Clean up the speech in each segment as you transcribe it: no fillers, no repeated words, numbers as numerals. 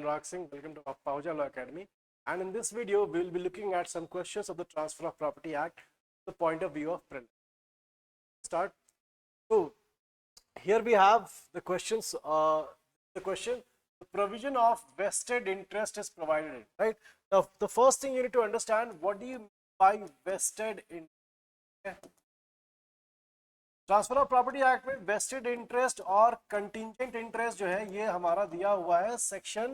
Anurag Singh. Welcome to Pahuja Law Academy. And in this video, we will be looking at some questions of the Transfer of Property Act from the point of view of prelim. Start. So here we have the questions. The provision of vested interest is provided in, right? Now, the first thing you need to understand, what do you mean by vested interest? Okay. Transfer of property act में vested interest और contingent interest जो है ये हमारा दिया हुआ है section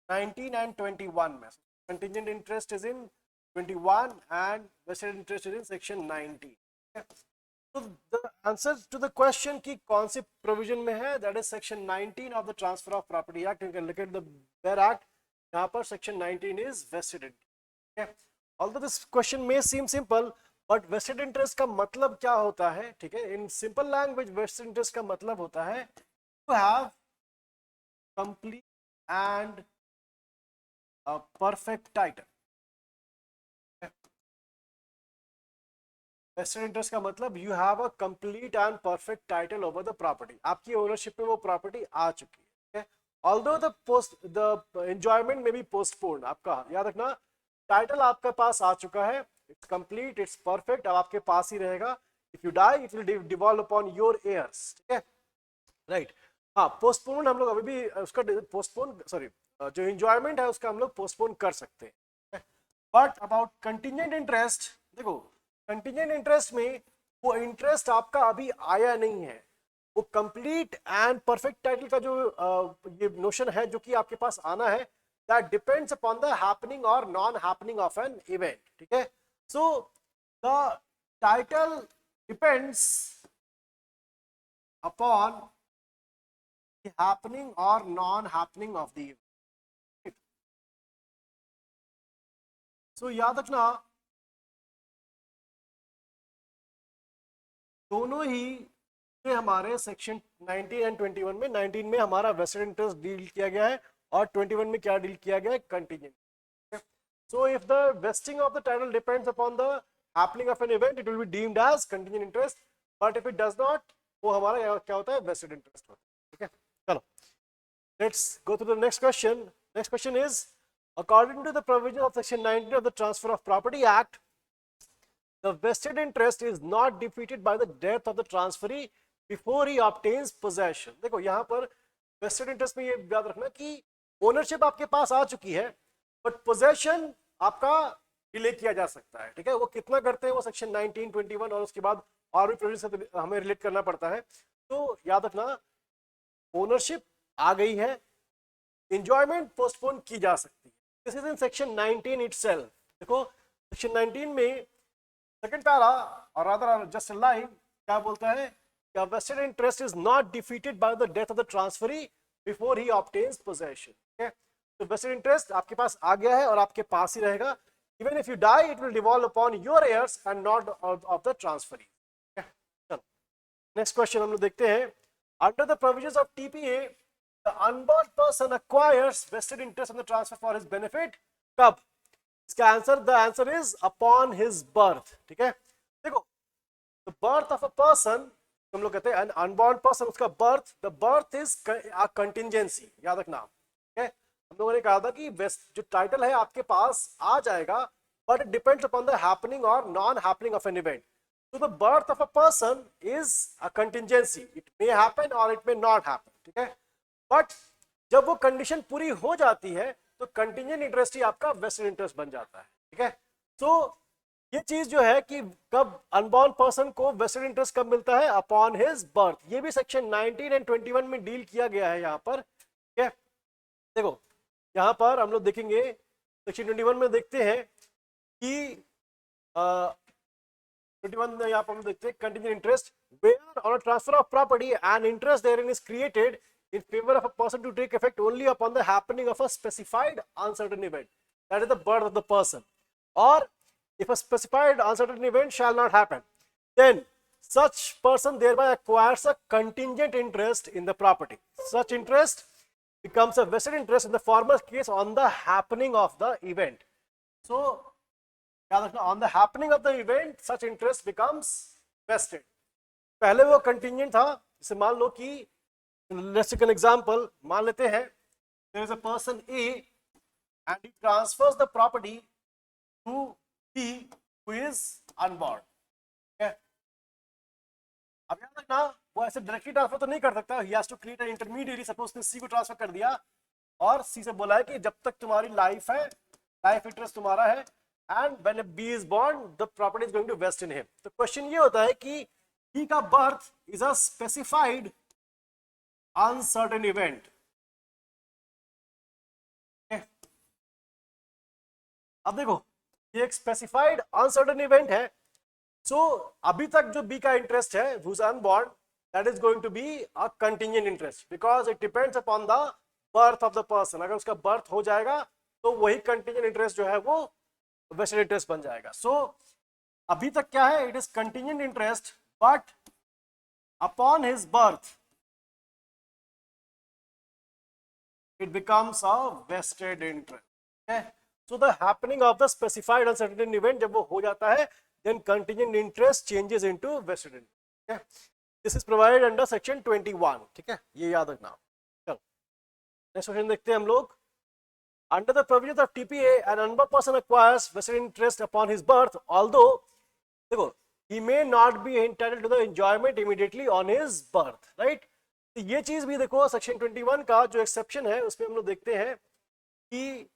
19 and 21 में. Contingent interest is in 21 and vested interest is in section 19. तो the answer to the question की कौन सी प्रोविजन में है, that is section 19 of the transfer of property act. You can look at the bare act. यहाँ पर section 19 is vested interest. Although this question may seem simple, but vested interest का मतलब क्या होता है? ठीक है, in simple language vested interest का मतलब होता है to have complete and perfect title. Vested interest का मतलब you have a complete and perfect title over the property. आपकी ओनरशिप में वो प्रॉपर्टी आ चुकी है. ऑल्दो द एंजॉयमेंट में बी पोस्टपोन्ड. आपका याद रखना, टाइटल आपके पास आ चुका है, इट्स कंप्लीट, इट्स परफेक्ट, अब आपके पास ही रहेगा. If you die it will devolve upon your heirs. ठीक है, राइट. हाँ, पोस्टपोन हम लोग अभी भी उसका पोस्टपोन जो एंजॉयमेंट है उसका हम लोग पोस्टपोन कर सकते हैं. बट अबाउट कंटिजेंट इंटरेस्ट, देखो कंटिजेंट इंटरेस्ट में वो इंटरेस्ट आपका अभी आया नहीं है. वो कंप्लीट एंड परफेक्ट टाइटल का जो ये नोशन है जो कि आपके पास आना है, that depends upon the happening or non-happening of an event. ठीक है, so the title depends upon the happening or non-happening of the event. So याद रखना, दोनों ही में हमारे सेक्शन 19 एंड 21 में 19 में हमारा वेस्टेड इंटरेस्ट डील किया गया है और 21 में क्या डील किया गया है? Contingent. So if the vesting of the title depends upon the happening of an event, it will be deemed as contingent interest. But if it does not, वो हमारा क्या होता है? वेस्टेड इंटरेस्ट होता है. ठीक है, चलो let's go to the next question. Next question is, according to the provision of section 19 of the transfer of property act, the vested interest is not defeated by the death of the transferee before he obtains possession. देखो यहाँ पर vested interest में ये याद रखना कि ownership आपके पास आ चुकी है, बट पोजेशन आपका डिले किया जा सकता है. ठीक है, वो कितना करते हैं वो सेक्शन 19, 21 और उसके बाद और भी प्रोविजन से हमें रिलेट करना पड़ता है. तो याद रखना, ओनरशिप आ गई है, एंजॉयमेंट पोस्टपोन की जा सकती है. This is in section 19 itself. देखो सेक्शन 19 में सेकंड पैरा और रादर जस्ट लाइन क्या बोलता है? The vested interest is not defeated by the death of the transferee before he obtains possession. Okay? So vested interest आपके पास आ गया है और आपके पास ही रहेगा. Even if you die, it will devolve upon your heirs and not of the transferee. Okay? चलो next question हम लोग देखते हैं. Under the provisions of TPA, the unborn person acquires vested interest on the transfer for his benefit. कब? इसका answer, the answer is upon his birth. ठीक है, देखो the birth of a person, हम लोग कहते हैं an unborn person, उसका birth, the birth is a contingency. याद रखना. ठीक है, हम लोगों ने कहा था कि जो टाइटल है आपके पास आ जाएगा, but it depends upon the happening or non-happening of an event. So the birth of a person is a contingency. It may happen or it may not happen. ठीक है, but जब वो कंडीशन पूरी हो जाती है तो कंटिजेंट इंटरेस्ट ही आपका वेस्टेड इंटरेस्ट बन जाता है. ठीक है, सो ये चीज जो है कि कब अनबॉर्न पर्सन को वेस्टेड इंटरेस्ट कब मिलता है? Upon his birth. ये भी सेक्शन 19 एंड 21 में डील किया गया है यहाँ पर. ठीक है, देखो यहाँ पर हम लोग देखेंगे सेक्शन 21 में देखते हैं कि 21 में यहाँ पर हम देखते हैं contingent interest where on a transfer of property and interest therein is created in favor of a person to take effect only upon the happening of a specified uncertain event, that is the birth of the person, or if a specified uncertain event shall not happen, then such person thereby acquires a contingent interest in the property. Such interest becomes a vested interest in the former case on the happening of the event. So on the happening of the event such interest becomes vested. पहले वो contingent था. जैसे मान लो कि let's take an example. मान लेते हैं there is a person A and he transfers the property to B who is unborn. Okay? अब याद रखना वो ऐसे डायरेक्टली ट्रांसफर तो नहीं कर सकता, he has to create an intermediary. Suppose ने C को ट्रांसफर कर दिया और C से बोला है कि जब तक तुम्हारी लाइफ है, लाइफ इंटरेस्ट तुम्हारा है, and when B is born the property is going to vest in him. तो क्वेश्चन ये होता है कि B का birth is a specified uncertain event. अब देखो ये एक स्पेसिफाइड अनसर्टेन इवेंट है. सो अभी तक जो बी का इंटरेस्ट है who is unborn, that is going to be a contingent interest because it depends upon the birth of the person. अगर उसका बर्थ हो जाएगा तो वही कंटिजेंट इंटरेस्ट जो है वो वेस्टेड इंटरेस्ट बन जाएगा. सो अभी तक क्या है, it is contingent interest but upon his birth it becomes a vested interest. Okay? So the happening of the specified uncertain event जब वो हो जाता है then contingent interest changes into vested interest. Okay? This is provided under section 21. ठीक है, ये याद रखना. चलो नेक्स्ट क्वेश्चन देखते हैं हम लोग. Under the provisions of TPA, an unborn person acquires vested interest upon his birth, although देखो he may not be entitled to the enjoyment immediately on his birth, right? तो ये चीज भी देखो सेक्शन 21 का जो एक्सेप्शन है उसमें हम लोग देखते हैं कि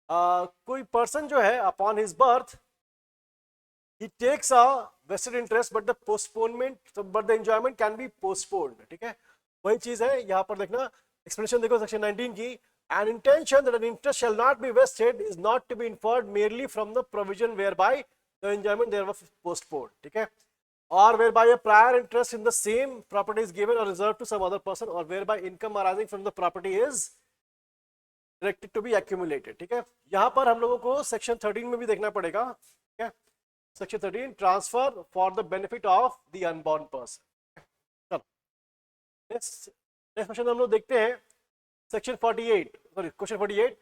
कोई पर्सन जो है upon his birth he takes a vested interest but the postponement but the enjoyment can be postponed. ठीक है, वही चीज है यहाँ पर देखना. एक्सप्लेनेशन देखो सेक्शन 19 की. An intention that an interest shall not be vested is not to be inferred merely from the provision whereby the enjoyment thereof is postponed. ठीक है, or whereby a prior interest in the same property is given or reserved to some other person, or whereby income arising from the property is directed to be accumulated. ठीक है, यहाँ पर हम लोगों को section 13 में भी देखना पड़ेगा. ठीक है, section 13 transfer for the benefit of the unborn person. चलो नेक्स्ट क्वेश्चन हम लोग देखते हैं. Section 48, sorry question 48.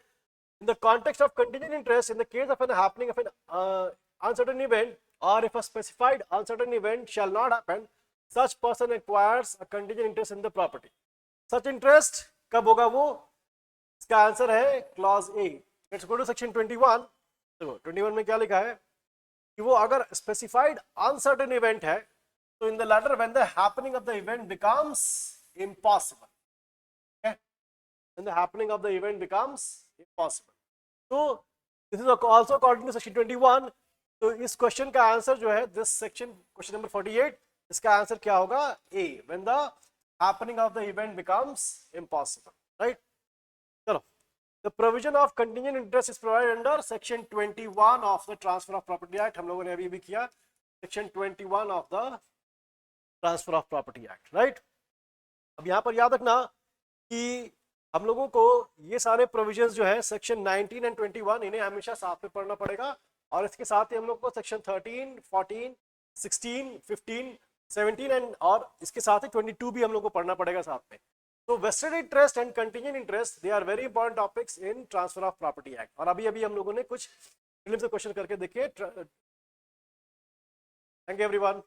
In the context of contingent interest in the case of an happening of an uncertain event or if a specified uncertain event shall not happen, such person acquires a contingent interest in the property. Such interest कब होगा वो? इसका answer है clause A. Let's go to section 21. देखो 21 में क्या लिखा है कि वो अगर स्पेसिफाइड अनसर्टेन इवेंट है तो in the latter when the happening of the event becomes impossible. When the happening of the event becomes impossible. So this is also according to section 21. तो इस क्वेश्चन का आंसर जो है this section question number 48, इसका answer क्या होगा? A. When the happening of the event becomes impossible. Right. चलो the provision of contingent interest is provided under section 21 of the transfer of property act. हम लोगों ने अभी भी किया section 21 of the transfer of property act. Right. अब यहाँ पर याद रखना कि हम लोगों को ये सारे प्रोविजंस जो है सेक्शन 19 एंड 21 इन्हें हमेशा साथ में पढ़ना पड़ेगा. और इसके साथ ही हम लोग को सेक्शन 13, 14, 16, 15, 17 एंड और इसके साथ ही 22 भी हम लोग को पढ़ना पड़ेगा साथ में. तो vested interest and contingent interest they are very important topics in transfer of property act. और अभी अभी हम लोगों ने कुछ फिल्म से क्वेश्चन करके देखे. Thank you everyone.